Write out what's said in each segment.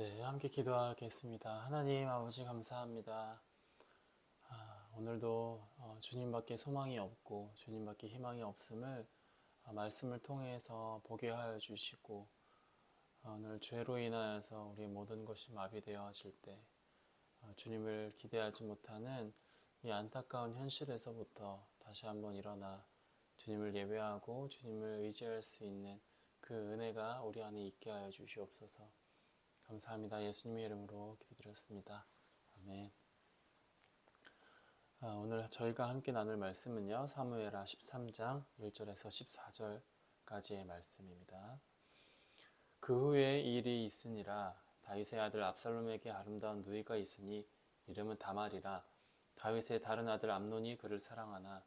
네, 함께 기도하겠습니다. 하나님 아버지 감사합니다. 오늘도 주님밖에 소망이 없고 주님밖에 희망이 없음을 말씀을 통해서 보게 하여 주시고 오늘 죄로 인하여서 우리의 모든 것이 마비되어질 때 주님을 기대하지 못하는 이 안타까운 현실에서부터 다시 한번 일어나 주님을 예배하고 주님을 의지할 수 있는 그 은혜가 우리 안에 있게 하여 주시옵소서. 감사합니다. 예수님의 이름으로 기도드렸습니다. 아멘. 오늘 저희가 함께 나눌 말씀은요, 사무엘하 13장 1절에서 14절까지의 말씀입니다. 그 후에 일이 있으니라. 다윗의 아들 압살롬에게 아름다운 누이가 있으니 이름은 다말이라. 다윗의 다른 아들 암논이 그를 사랑하나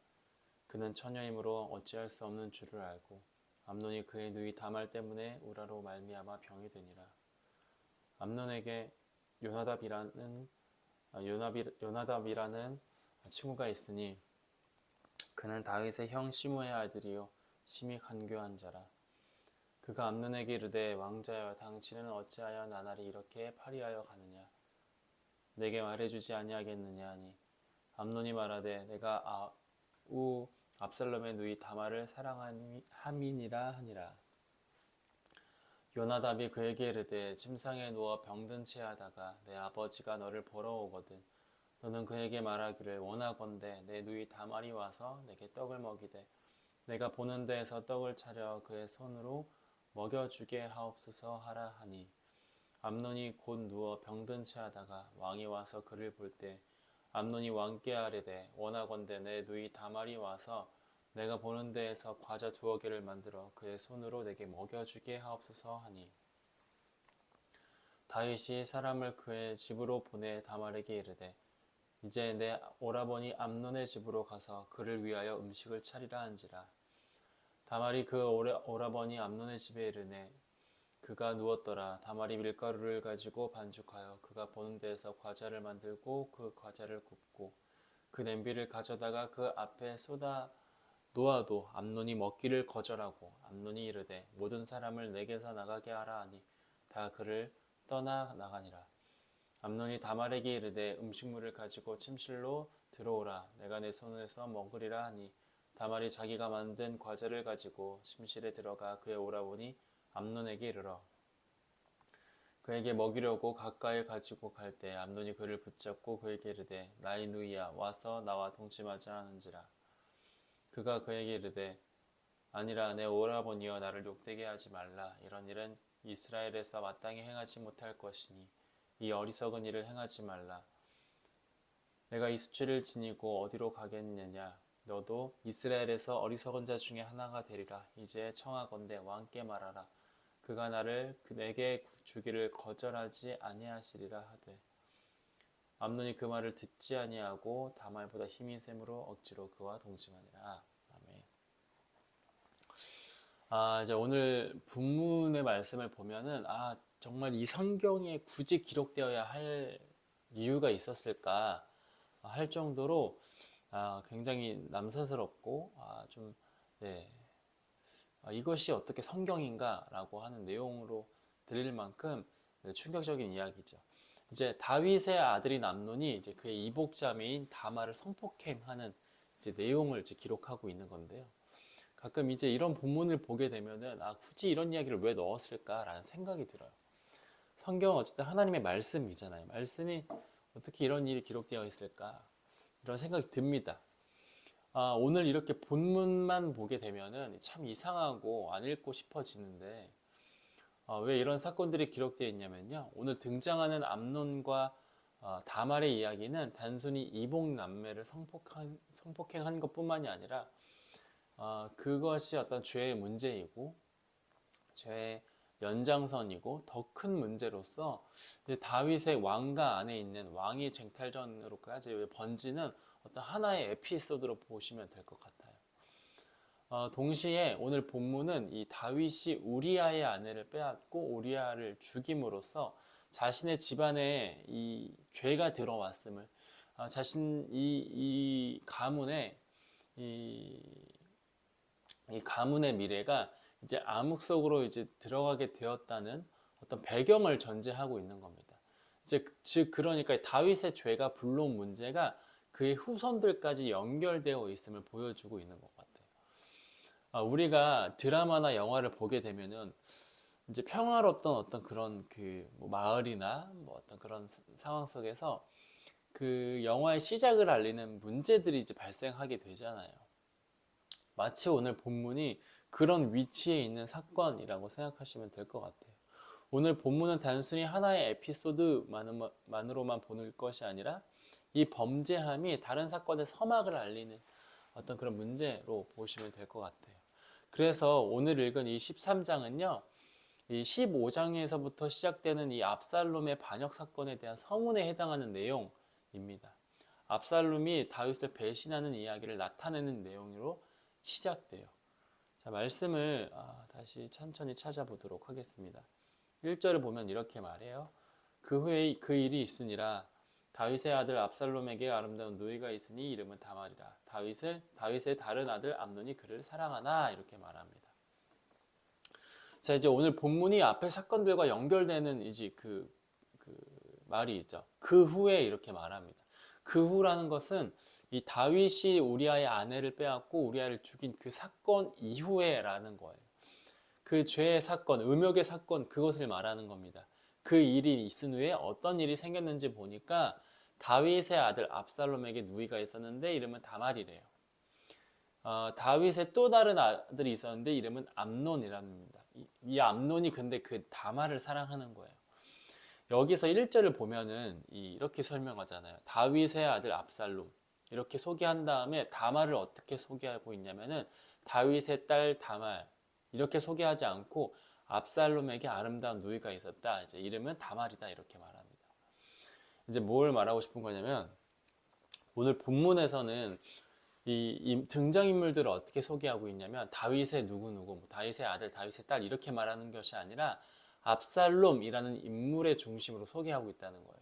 그는 처녀이므로 어찌할 수 없는 줄을 알고 암논이 그의 누이 다말 때문에 우라로 말미암아 병이 드니라. 암논에게 요나답이라는 친구가 있으니 그는 다윗의 형 시므의 아들이요 심히 간교한 자라. 그가 암논에게 이르되 왕자여 당신은 어찌하여 나날이 이렇게 파리하여 가느냐. 내게 말해주지 아니하겠느냐 하니 암논이 말하되 내가 압살롬의 누이 다말을 사랑함이니라 하니라. 요나답이 그에게 이르되 침상에 누워 병든 채 하다가 내 아버지가 너를 보러 오거든 너는 그에게 말하기를 원하건대 내 누이 다말이 와서 내게 떡을 먹이되 내가 보는 데에서 떡을 차려 그의 손으로 먹여주게 하옵소서 하라 하니 암논이 곧 누워 병든 채 하다가 왕이 와서 그를 볼 때 암논이 왕께 아뢰되 원하건대 내 누이 다말이 와서 내가 보는 데에서 과자 2개를 만들어 그의 손으로 내게 먹여주게 하옵소서 하니 다윗이 사람을 그의 집으로 보내 다말에게 이르되 이제 내 오라버니 암논의 집으로 가서 그를 위하여 음식을 차리라 한지라. 다말이 그 오라버니 암논의 집에 이르매 그가 누웠더라. 다말이 밀가루를 가지고 반죽하여 그가 보는 데에서 과자를 만들고 그 과자를 굽고 그 냄비를 가져다가 그 앞에 쏟아 놓아도 암논이 먹기를 거절하고 암논이 이르되 모든 사람을 내게서 나가게 하라 하니 다 그를 떠나 나가니라. 암논이 다말에게 이르되 음식물을 가지고 침실로 들어오라. 내가 내 손에서 먹으리라 하니 다말이 자기가 만든 과자를 가지고 침실에 들어가 그의 오라버니 암논에게 이르러 그에게 먹이려고 가까이 가지고 갈 때 암논이 그를 붙잡고 그에게 이르되 나의 누이야 와서 나와 동침하자 하는지라. 그가 그에게 이르되 아니라 내 오라버니여 나를 욕되게 하지 말라. 이런 일은 이스라엘에서 마땅히 행하지 못할 것이니 이 어리석은 일을 행하지 말라. 내가 이 수치를 지니고 어디로 가겠느냐. 너도 이스라엘에서 어리석은 자 중에 하나가 되리라. 이제 청하건대 왕께 말하라. 그가 나를 내게 주기를 거절하지 아니하시리라 하되 암논이 그 말을 듣지 아니하고 다말보다 힘이 셈으로 억지로 그와 동침하니라. 아멘. 이제 오늘 본문의 말씀을 보면은 정말 이 성경에 굳이 기록되어야 할 이유가 있었을까 할 정도로 굉장히 남사스럽고 이것이 어떻게 성경인가라고 하는 내용으로 들릴 만큼 충격적인 이야기죠. 이제 다윗의 아들인 암논이 이제 그의 이복자매인 다말을 성폭행하는 이제 내용을 이제 기록하고 있는 건데요. 가끔 이제 이런 본문을 보게 되면은 굳이 이런 이야기를 왜 넣었을까라는 생각이 들어요. 성경은 어쨌든 하나님의 말씀이잖아요. 말씀이 어떻게 이런 일이 기록되어 있을까 이런 생각이 듭니다. 오늘 이렇게 본문만 보게 되면은 참 이상하고 안 읽고 싶어지는데 왜 이런 사건들이 기록되어 있냐면요. 오늘 등장하는 암논과 다말의 이야기는 단순히 이복 남매를 성폭행한 것뿐만이 아니라 그것이 어떤 죄의 문제이고 죄의 연장선이고 더 큰 문제로서 이제 다윗의 왕가 안에 있는 왕위 쟁탈전으로까지 번지는 어떤 하나의 에피소드로 보시면 될 것 같아요. 동시에 오늘 본문은 이 다윗이 우리아의 아내를 빼앗고 우리아를 죽임으로써 자신의 집안에 이 죄가 들어왔음을 자신 이 가문의 이 가문의 미래가 이제 암흑 속으로 이제 들어가게 되었다는 어떤 배경을 전제하고 있는 겁니다. 이제 즉 그러니까 다윗의 죄가 불러온 문제가 그의 후손들까지 연결되어 있음을 보여주고 있는 것 같아요. 우리가 드라마나 영화를 보게 되면은 이제 평화롭던 어떤 그런 그뭐 마을이나 뭐 어떤 그런 상황 속에서 그 영화의 시작을 알리는 문제들이 이제 발생하게 되잖아요. 마치 오늘 본문이 그런 위치에 있는 사건이라고 생각하시면 될 것 같아요. 오늘 본문은 단순히 하나의 에피소드만으로만 보는 것이 아니라 이 범죄함이 다른 사건의 서막을 알리는 어떤 그런 문제로 보시면 될 것 같아요. 그래서 오늘 읽은 이 13장은요, 이 15장에서부터 시작되는 이 압살롬의 반역 사건에 대한 서문에 해당하는 내용입니다. 압살롬이 다윗을 배신하는 이야기를 나타내는 내용으로 시작돼요. 자, 말씀을 다시 천천히 찾아보도록 하겠습니다. 1절을 보면 이렇게 말해요. 그 후에 그 일이 있으니라. 다윗의 아들 압살롬에게 아름다운 누이가 있으니 이름은 다말이라. 다윗의 다른 아들 암논이 그를 사랑하나 이렇게 말합니다. 자, 이제 오늘 본문이 앞의 사건들과 연결되는 이제 그 말이 있죠. 그 후에 이렇게 말합니다. 그 후라는 것은 이 다윗이 우리아의 아내를 빼앗고 우리아를 죽인 그 사건 이후에라는 거예요. 그 죄의 사건, 음욕의 사건, 그것을 말하는 겁니다. 그 일이 있은 후에 어떤 일이 생겼는지 보니까 다윗의 아들 압살롬에게 누이가 있었는데 이름은 다말이래요. 다윗의 또 다른 아들이 있었는데 이름은 암논이랍니다. 이 암논이 근데 그 다말을 사랑하는 거예요. 여기서 1절을 보면은 이렇게 설명하잖아요. 다윗의 아들 압살롬 이렇게 소개한 다음에 다말을 어떻게 소개하고 있냐면은 다윗의 딸 다말 이렇게 소개하지 않고 압살롬에게 아름다운 누이가 있었다. 이제 이름은 다말이다 이렇게 말합니다. 이제 뭘 말하고 싶은 거냐면 오늘 본문에서는 이 등장인물들을 어떻게 소개하고 있냐면 다윗의 누구누구, 다윗의 아들, 다윗의 딸 이렇게 말하는 것이 아니라 압살롬이라는 인물의 중심으로 소개하고 있다는 거예요.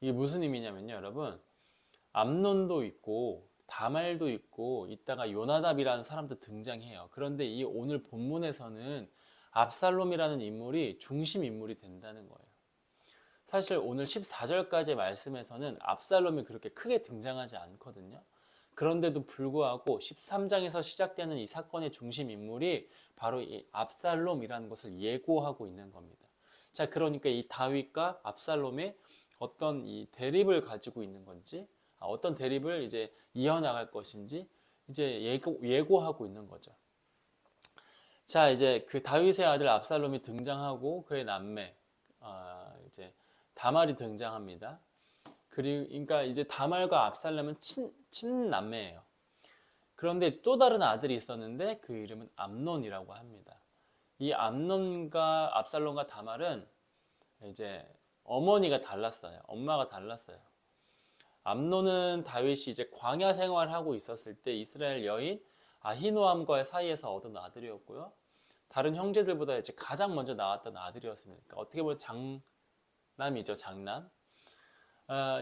이게 무슨 의미냐면요, 여러분. 암논도 있고 다말도 있고 이따가 요나답이라는 사람도 등장해요. 그런데 이 오늘 본문에서는 압살롬이라는 인물이 중심 인물이 된다는 거예요. 사실 오늘 14절까지의 말씀에서는 압살롬이 그렇게 크게 등장하지 않거든요. 그런데도 불구하고 13장에서 시작되는 이 사건의 중심 인물이 바로 이 압살롬이라는 것을 예고하고 있는 겁니다. 자, 그러니까 이 다윗과 압살롬의 어떤 이 대립을 가지고 있는 건지, 어떤 대립을 이제 이어나갈 것인지 이제 예고하고 있는 거죠. 자, 이제 그 다윗의 아들 압살롬이 등장하고 그의 남매 이제 다말이 등장합니다. 그러니까 이제 다말과 압살롬은 친남매예요. 그런데 또 다른 아들이 있었는데 그 이름은 암논이라고 합니다. 이 암논과 압살롬과 다말은 이제 어머니가 달랐어요. 엄마가 달랐어요. 암논은 다윗이 이제 광야 생활하고 있었을 때 이스라엘 여인 아히노암과의 사이에서 얻은 아들이었고요. 다른 형제들보다 이제 가장 먼저 나왔던 아들이었으니까 어떻게 보면 장남이죠, 장남.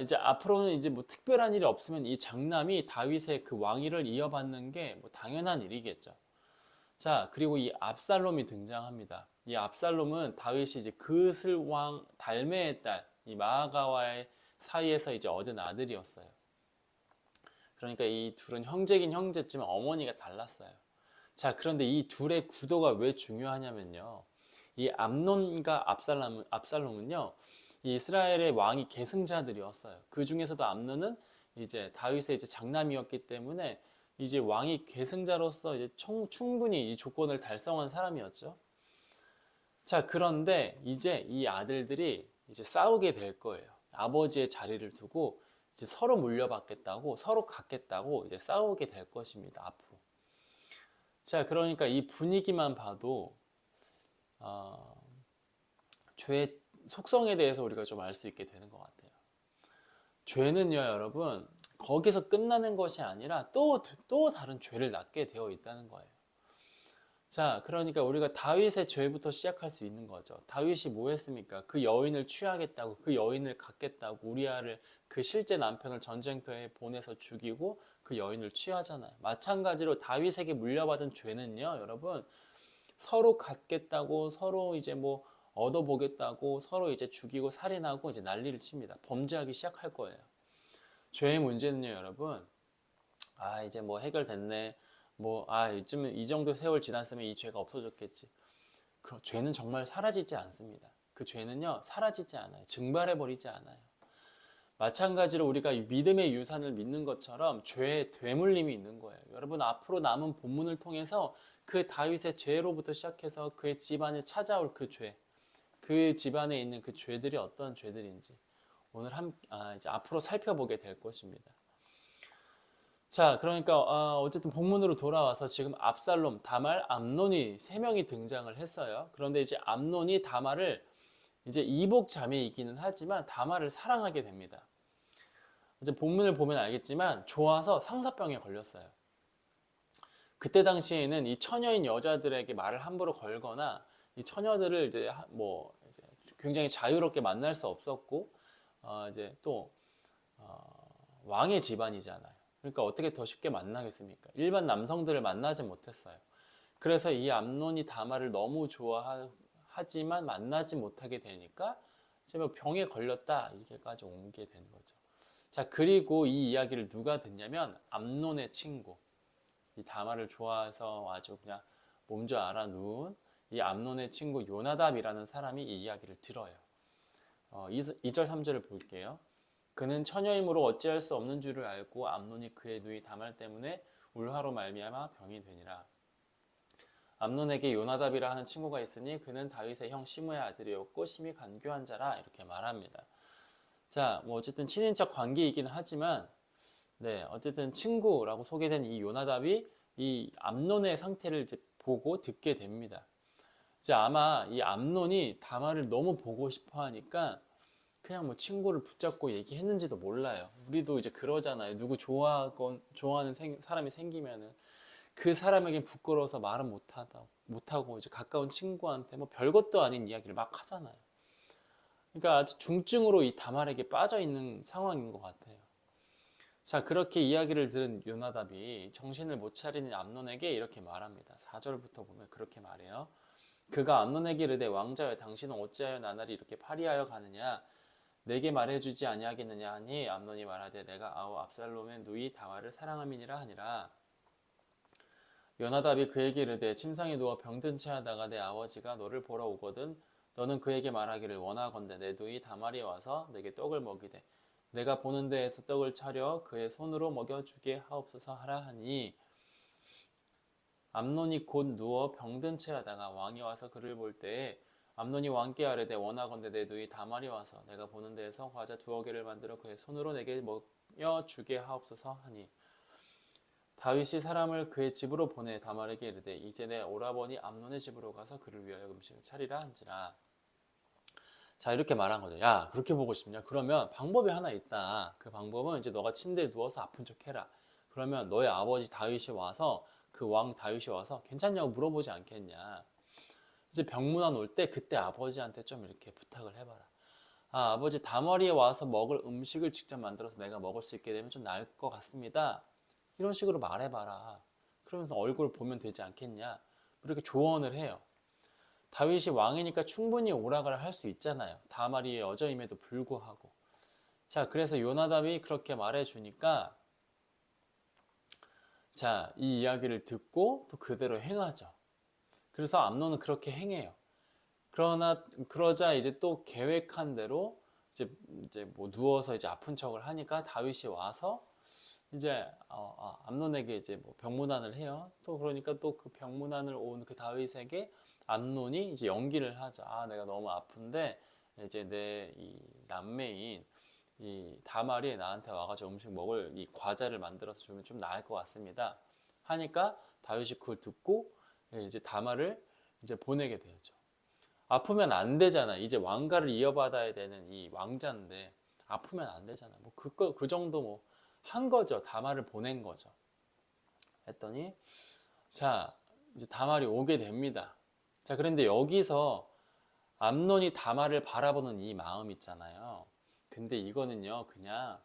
이제 앞으로는 이제 뭐 특별한 일이 없으면 이 장남이 다윗의 그 왕위를 이어받는 게 뭐 당연한 일이겠죠. 자, 그리고 이 압살롬이 등장합니다. 이 압살롬은 다윗이 이제 그슬 왕 달메의 딸, 이 마아가와의 사이에서 이제 얻은 아들이었어요. 그러니까 이 둘은 형제긴 형제지만 어머니가 달랐어요. 자, 그런데 이 둘의 구도가 왜 중요하냐면요. 이 암논과 압살롬은요. 이 이스라엘의 왕이 계승자들이었어요. 그 중에서도 암논은 이제 다윗의 이제 장남이었기 때문에 이제 왕이 계승자로서 이제 충분히 이 조건을 달성한 사람이었죠. 자, 그런데 이제 이 아들들이 이제 싸우게 될 거예요. 아버지의 자리를 두고 이제 서로 물려받겠다고, 서로 갖겠다고 이제 싸우게 될 것입니다. 앞으로. 자, 그러니까 이 분위기만 봐도 죄의 속성에 대해서 우리가 좀 알 수 있게 되는 것 같아요. 죄는요, 여러분, 거기서 끝나는 것이 아니라 또 다른 죄를 낳게 되어 있다는 거예요. 자, 그러니까 우리가 다윗의 죄부터 시작할 수 있는 거죠. 다윗이 뭐 했습니까? 그 여인을 취하겠다고, 그 여인을 갖겠다고 우리아를 그 실제 남편을 전쟁터에 보내서 죽이고 그 여인을 취하잖아요. 마찬가지로 다윗에게 물려받은 죄는요, 여러분, 서로 갖겠다고 서로 이제 뭐 얻어보겠다고 서로 이제 죽이고 살인하고 이제 난리를 칩니다. 범죄하기 시작할 거예요. 죄의 문제는요, 여러분. 이제 뭐 해결됐네. 이쯤은 이 정도 세월 지났으면 이 죄가 없어졌겠지. 그 죄는 정말 사라지지 않습니다. 그 죄는요, 사라지지 않아요. 증발해버리지 않아요. 마찬가지로 우리가 믿음의 유산을 믿는 것처럼 죄의 되물림이 있는 거예요. 여러분, 앞으로 남은 본문을 통해서 그 다윗의 죄로부터 시작해서 그의 집안에 찾아올 그 죄, 그 집안에 있는 그 죄들이 어떤 죄들인지 오늘 이제 앞으로 살펴보게 될 것입니다. 자, 그러니까 어쨌든 본문으로 돌아와서 지금 압살롬, 다말, 암논이 세 명이 등장을 했어요. 그런데 이제 암논이 다말을 이제 이복 자매이기는 하지만 다말을 사랑하게 됩니다. 이제 본문을 보면 알겠지만 좋아서 상사병에 걸렸어요. 그때 당시에는 이 처녀인 여자들에게 말을 함부로 걸거나 이 처녀들을 이제 굉장히 자유롭게 만날 수 없었고 이제 또 왕의 집안이잖아요. 그러니까 어떻게 더 쉽게 만나겠습니까? 일반 남성들을 만나지 못했어요. 그래서 이 암논이 다말을 너무 좋아하지만 만나지 못하게 되니까 이제 뭐 병에 걸렸다 이렇게까지 옮게 된 거죠. 자, 그리고 이 이야기를 누가 듣냐면 암논의 친구, 이 다말을 좋아해서 아주 그냥 몸져 알아누운 이 암논의 친구 요나답이라는 사람이 이 이야기를 들어요. 2절 3절을 볼게요. 그는 처녀이므로 어찌할 수 없는 줄을 알고 암논이 그의 누이 다말 때문에 울화로 말미암아 병이 되니라. 암논에게 요나답이라 하는 친구가 있으니 그는 다윗의 형 시므의 아들이었고 심히 간교한 자라 이렇게 말합니다. 자, 뭐 어쨌든 친인척 관계이긴 하지만 어쨌든 친구라고 소개된 이 요나답이 이 암논의 상태를 이제 보고 듣게 됩니다. 이제 아마 이 암논이 다말을 너무 보고 싶어 하니까 그냥 뭐 친구를 붙잡고 얘기했는지도 몰라요. 우리도 이제 그러잖아요. 누구 좋아하는 사람이 생기면은 그 사람에게 부끄러워서 말은 못하고 이제 가까운 친구한테 뭐 별것도 아닌 이야기를 막 하잖아요. 그러니까 아주 중증으로 이 다말에게 빠져 있는 상황인 것 같아요. 자, 그렇게 이야기를 들은 요나답이 정신을 못 차리는 암논에게 이렇게 말합니다. 4절부터 보면 그렇게 말해요. 그가 암논에게 이르되 왕자여 당신은 어찌하여 나날이 이렇게 파리하여 가느냐 내게 말해주지 아니하겠느냐 하니 암논이 말하되 내가 압살롬의 누이 다말을 사랑함이니라 하니라. 요나답이 그에게 이르되 침상에 누워 병든 채 하다가 내 아버지가 너를 보러 오거든 너는 그에게 말하기를 원하건대 내 누이 다말이 와서 내게 떡을 먹이되 내가 보는 데에서 떡을 차려 그의 손으로 먹여주게 하옵소서 하라 하니 암논이 곧 누워 병든 채 하다가 왕이 와서 그를 볼 때에 암논이 왕께 아뢰되 원하건대 내 누이 다말이 와서 내가 보는 데에서 과자 2개를 만들어 그의 손으로 내게 먹여주게 하옵소서 하니 다윗이 사람을 그의 집으로 보내 다말에게 이르되 이제 내 오라버니 암논의 집으로 가서 그를 위하여 음식을 차리라 한지라. 자, 이렇게 말한 거죠. 야, 그렇게 보고 싶냐? 그러면 방법이 하나 있다. 그 방법은 이제 너가 침대에 누워서 아픈 척 해라. 그러면 너의 아버지 다윗이 와서 그 왕 다윗이 와서 괜찮냐고 물어보지 않겠냐. 이제 병문안 올 때 그때 아버지한테 좀 이렇게 부탁을 해봐라. 아버지 다말이 와서 먹을 음식을 직접 만들어서 내가 먹을 수 있게 되면 좀 나을 것 같습니다. 이런 식으로 말해봐라. 그러면서 얼굴 보면 되지 않겠냐. 이렇게 조언을 해요. 다윗이 왕이니까 충분히 오락을 할 수 있잖아요. 다말이 여자임에도 불구하고. 자, 그래서 요나답이 그렇게 말해주니까 자, 이 이야기를 듣고 또 그대로 행하죠. 그래서 암논은 그렇게 행해요. 그러자 이제 또 계획한 대로 이제 뭐 누워서 이제 아픈 척을 하니까 다윗이 와서 이제 암논에게 이제 뭐 병문안을 해요. 또 그러니까 또 그 병문안을 온 그 다윗에게 암논이 이제 연기를 하죠. 내가 너무 아픈데 이제 내 이 남매인 이 다말이 나한테 와가지고 음식 먹을 이 과자를 만들어서 주면 좀 나을 것 같습니다. 하니까 다윗이 그걸 듣고 이제 다말을 이제 보내게 되죠. 아프면 안 되잖아. 이제 왕가를 이어받아야 되는 이 왕자인데 아프면 안 되잖아. 뭐 그 정도 뭐 한 거죠. 다말을 보낸 거죠. 했더니 자, 이제 다말이 오게 됩니다. 자, 그런데 여기서 암논이 다말을 바라보는 이 마음 있잖아요. 근데 이거는요, 그냥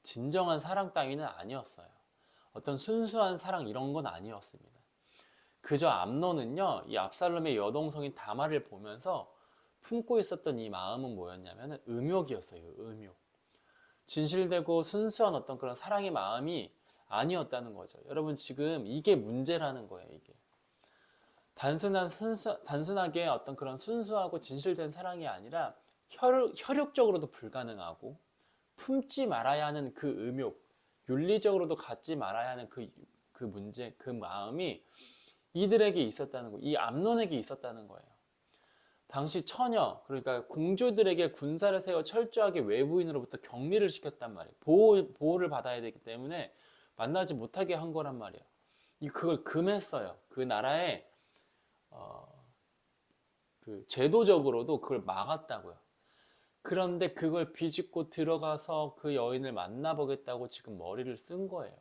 진정한 사랑 따위는 아니었어요. 어떤 순수한 사랑 이런 건 아니었습니다. 그저 암논은요, 이 압살롬의 여동생인 다말을 보면서 품고 있었던 이 마음은 뭐였냐면 음욕이었어요. 음욕. 진실되고 순수한 어떤 그런 사랑의 마음이 아니었다는 거죠. 여러분 지금 이게 문제라는 거예요. 이게 단순하게 어떤 그런 순수하고 진실된 사랑이 아니라 혈육적으로도 불가능하고 품지 말아야 하는 그 음욕, 윤리적으로도 갖지 말아야 하는 그 문제, 그 마음이 이들에게 있었다는 거예요. 이 암논에게 있었다는 거예요. 당시 처녀, 그러니까 공주들에게 군사를 세워 철저하게 외부인으로부터 격리를 시켰단 말이에요. 보호를 받아야 되기 때문에 만나지 못하게 한 거란 말이에요. 그걸 금했어요. 그 나라에 그 제도적으로도 그걸 막았다고요. 그런데 그걸 비집고 들어가서 그 여인을 만나보겠다고 지금 머리를 쓴 거예요.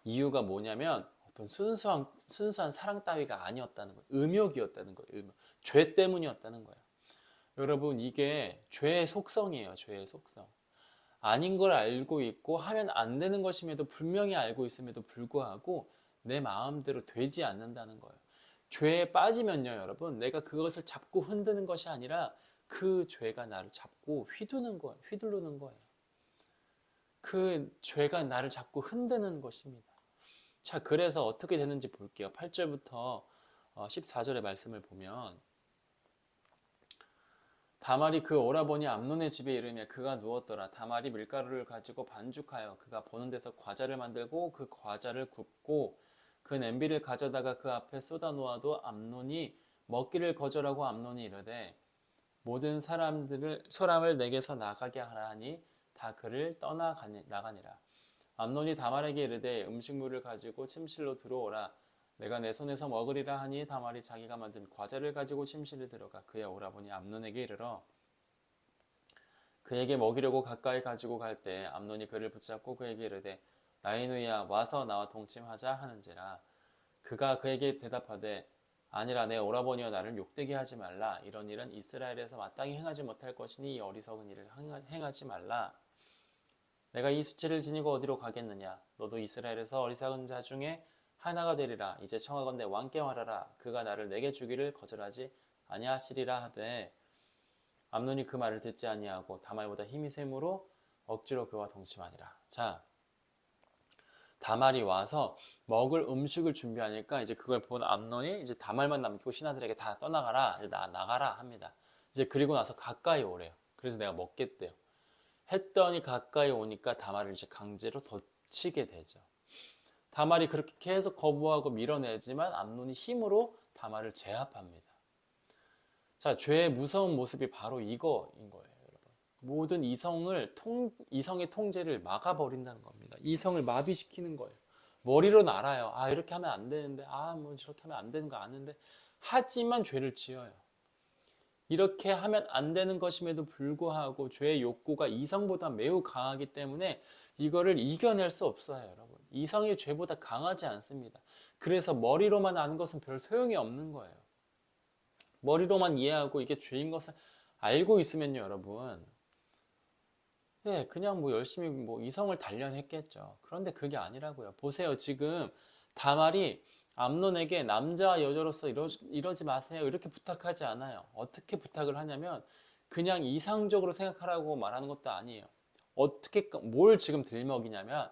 이유가 뭐냐면 어떤 순수한 사랑 따위가 아니었다는 거예요. 음욕이었다는 거예요. 음욕. 죄 때문이었다는 거예요. 여러분 이게 죄의 속성이에요. 죄의 속성. 아닌 걸 알고 있고 하면 안 되는 것임에도 분명히 알고 있음에도 불구하고 내 마음대로 되지 않는다는 거예요. 죄에 빠지면요 여러분 내가 그것을 잡고 흔드는 것이 아니라 그 죄가 나를 잡고 휘두르는 거예요. 그 죄가 나를 잡고 흔드는 것입니다. 자, 그래서 어떻게 되는지 볼게요. 8절부터 14절의 말씀을 보면 다말이 그 오라버니 암논의 집에 이르며 그가 누웠더라. 다말이 밀가루를 가지고 반죽하여 그가 보는 데서 과자를 만들고 그 과자를 굽고 그 냄비를 가져다가 그 앞에 쏟아 놓아도 암논이 먹기를 거절하고 암논이 이르되 모든 사람을 내게서 나가게 하라 하니 다 그를 나가니라. 암논이 다말에게 이르되 음식물을 가지고 침실로 들어오라. 내가 내 손에서 먹으리라 하니 다말이 자기가 만든 과자를 가지고 침실에 들어가 그의 오라버니 암논에게 이르러 그에게 먹이려고 가까이 가지고 갈 때 암논이 그를 붙잡고 그에게 이르되 나의 누이야 와서 나와 동침하자 하는지라. 그가 그에게 대답하되 아니라 내 오라버니여 나를 욕되게 하지 말라. 이런 일은 이스라엘에서 마땅히 행하지 못할 것이니 이 어리석은 일을 행하지 말라. 내가 이 수치를 지니고 어디로 가겠느냐. 너도 이스라엘에서 어리석은 자 중에 하나가 되리라. 이제 청하건대 왕께 말하라. 그가 나를 내게 주기를 거절하지 아니하시리라 하되 암논이 그 말을 듣지 아니하고 다말보다 힘이 셈으로 억지로 그와 동침하니라. 자, 다말이 와서 먹을 음식을 준비하니까 이제 그걸 본 암논이 이제 다말만 남기고 신하들에게 다 떠나가라. 이제 나가라 합니다. 이제 그리고 나서 가까이 오래요. 그래서 내가 먹겠대요. 했더니 가까이 오니까 다말을 이제 강제로 덧치게 되죠. 다말이 그렇게 계속 거부하고 밀어내지만 암논이 힘으로 다말을 제압합니다. 자, 죄의 무서운 모습이 바로 이거인 거예요, 여러분. 모든 이성의 통제를 막아버린다는 겁니다. 이성을 마비시키는 거예요. 머리로는 알아요. 아, 이렇게 하면 안 되는데, 뭐 저렇게 하면 안 되는 거 아는데, 하지만 죄를 지어요. 이렇게 하면 안 되는 것임에도 불구하고 죄의 욕구가 이성보다 매우 강하기 때문에 이거를 이겨낼 수 없어요, 여러분. 이성이 죄보다 강하지 않습니다. 그래서 머리로만 아는 것은 별 소용이 없는 거예요. 머리로만 이해하고 이게 죄인 것을 알고 있으면요, 여러분. 네, 그냥 뭐 열심히 뭐 이성을 단련했겠죠. 그런데 그게 아니라고요. 보세요, 지금 다말이 암논에게 남자와 여자로서 이러지 마세요. 이렇게 부탁하지 않아요. 어떻게 부탁을 하냐면 그냥 이상적으로 생각하라고 말하는 것도 아니에요. 뭘 지금 들먹이냐면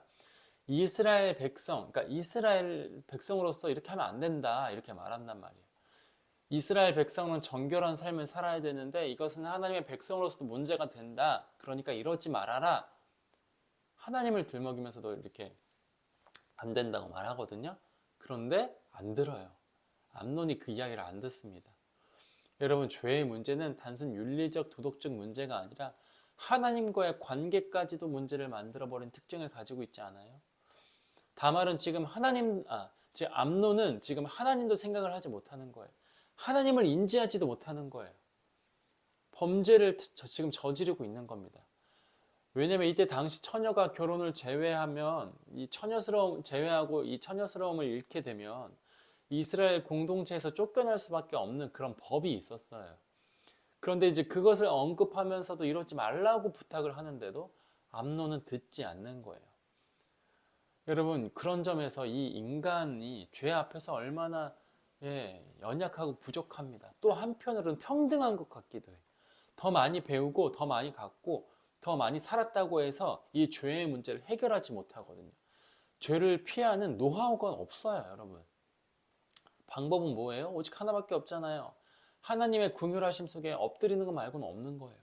이스라엘 백성, 그러니까 이스라엘 백성으로서 이렇게 하면 안 된다. 이렇게 말한단 말이에요. 이스라엘 백성은 정결한 삶을 살아야 되는데 이것은 하나님의 백성으로서도 문제가 된다. 그러니까 이러지 말아라. 하나님을 들먹이면서도 이렇게 안 된다고 말하거든요. 그런데 안 들어요. 암논이 그 이야기를 안 듣습니다. 여러분, 죄의 문제는 단순 윤리적 도덕적 문제가 아니라 하나님과의 관계까지도 문제를 만들어버린 특징을 가지고 있지 않아요? 다말은 지금 암논은 지금 하나님도 생각을 하지 못하는 거예요. 하나님을 인지하지도 못하는 거예요. 범죄를 지금 저지르고 있는 겁니다. 왜냐면 이때 당시 처녀가 결혼을 제외하고 이 처녀스러움을 잃게 되면 이스라엘 공동체에서 쫓겨날 수밖에 없는 그런 법이 있었어요. 그런데 이제 그것을 언급하면서도 이러지 말라고 부탁을 하는데도 암논은 듣지 않는 거예요. 여러분, 그런 점에서 이 인간이 죄 앞에서 얼마나 연약하고 부족합니다. 또 한편으로는 평등한 것 같기도 해요. 더 많이 배우고 더 많이 갖고 더 많이 살았다고 해서 이 죄의 문제를 해결하지 못하거든요. 죄를 피하는 노하우가 없어요, 여러분. 방법은 뭐예요? 오직 하나밖에 없잖아요. 하나님의 긍휼하심 속에 엎드리는 것 말고는 없는 거예요.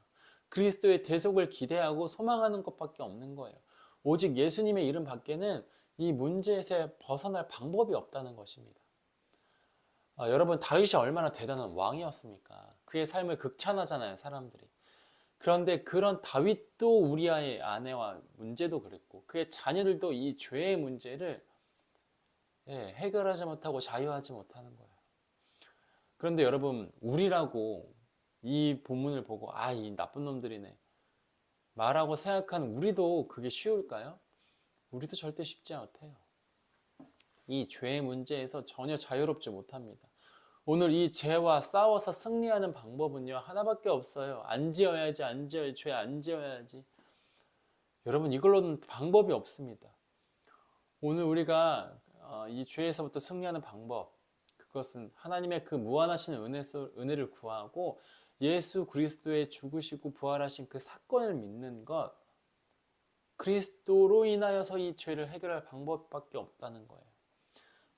그리스도의 대속을 기대하고 소망하는 것밖에 없는 거예요. 오직 예수님의 이름 밖에는 이 문제에서 벗어날 방법이 없다는 것입니다. 여러분, 다윗이 얼마나 대단한 왕이었습니까? 그의 삶을 극찬하잖아요, 사람들이. 그런데 그런 다윗도 우리아의 아내와 문제도 그랬고 그의 자녀들도 이 죄의 문제를 해결하지 못하고 자유하지 못하는 거예요. 그런데 여러분, 우리라고 이 본문을 보고 이 나쁜 놈들이네 말하고 생각하는 우리도 그게 쉬울까요? 우리도 절대 쉽지 못해요. 이 죄의 문제에서 전혀 자유롭지 못합니다. 오늘 이 죄와 싸워서 승리하는 방법은요, 하나밖에 없어요. 안 지어야지, 안 지어야지, 죄 안 지어야지. 여러분, 이걸로는 방법이 없습니다. 오늘 우리가 이 죄에서부터 승리하는 방법, 그것은 하나님의 그 무한하신 은혜를 구하고 예수 그리스도의 죽으시고 부활하신 그 사건을 믿는 것, 그리스도로 인하여서 이 죄를 해결할 방법밖에 없다는 거예요.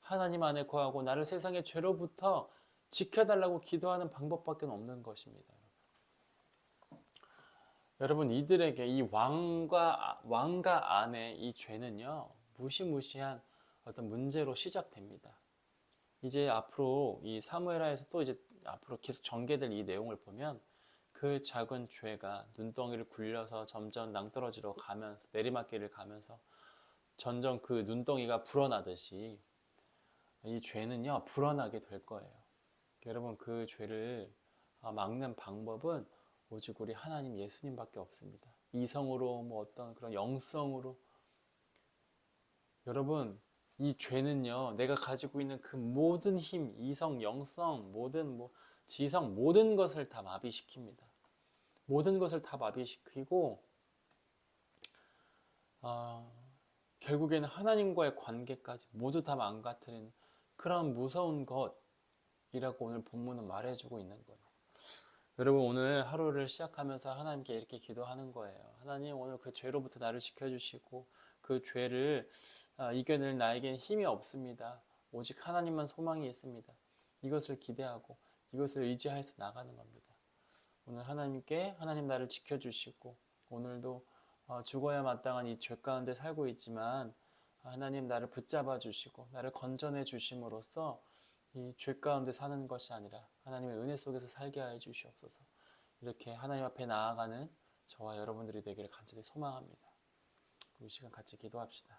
하나님 안에 거하고 나를 세상의 죄로부터 지켜달라고 기도하는 방법밖에 없는 것입니다. 여러분, 이들에게 이 왕가 안에 이 죄는요, 무시무시한 어떤 문제로 시작됩니다. 이제 앞으로 이 사무엘하에서 또 이제 앞으로 계속 전개될 이 내용을 보면 그 작은 죄가 눈덩이를 굴려서 점점 낭떠러지로 가면서 내리막길을 가면서 점점 그 눈덩이가 불어나듯이 이 죄는요 불어나게 될 거예요. 여러분, 그 죄를 막는 방법은 오직 우리 하나님 예수님밖에 없습니다. 이성으로 어떤 그런 영성으로. 여러분, 이 죄는요 내가 가지고 있는 그 모든 힘, 이성, 영성, 모든 지성, 모든 것을 다 마비시킵니다. 모든 것을 다 마비시키고 결국에는 하나님과의 관계까지 모두 다 망가뜨리는 그런 무서운 것이라고 오늘 본문은 말해주고 있는 거예요. 여러분, 오늘 하루를 시작하면서 하나님께 이렇게 기도하는 거예요. 하나님, 오늘 그 죄로부터 나를 지켜주시고 그 죄를 이겨낼 나에겐 힘이 없습니다. 오직 하나님만 소망이 있습니다. 이것을 기대하고 이것을 의지해서 나가는 겁니다. 오늘 하나님께 하나님 나를 지켜주시고 오늘도 죽어야 마땅한 이 죄 가운데 살고 있지만 하나님 나를 붙잡아 주시고 나를 건져내 주심으로써 이 죄 가운데 사는 것이 아니라 하나님의 은혜 속에서 살게 하여 주시옵소서. 이렇게 하나님 앞에 나아가는 저와 여러분들이 되기를 간절히 소망합니다. 우리 시간 같이 기도합시다.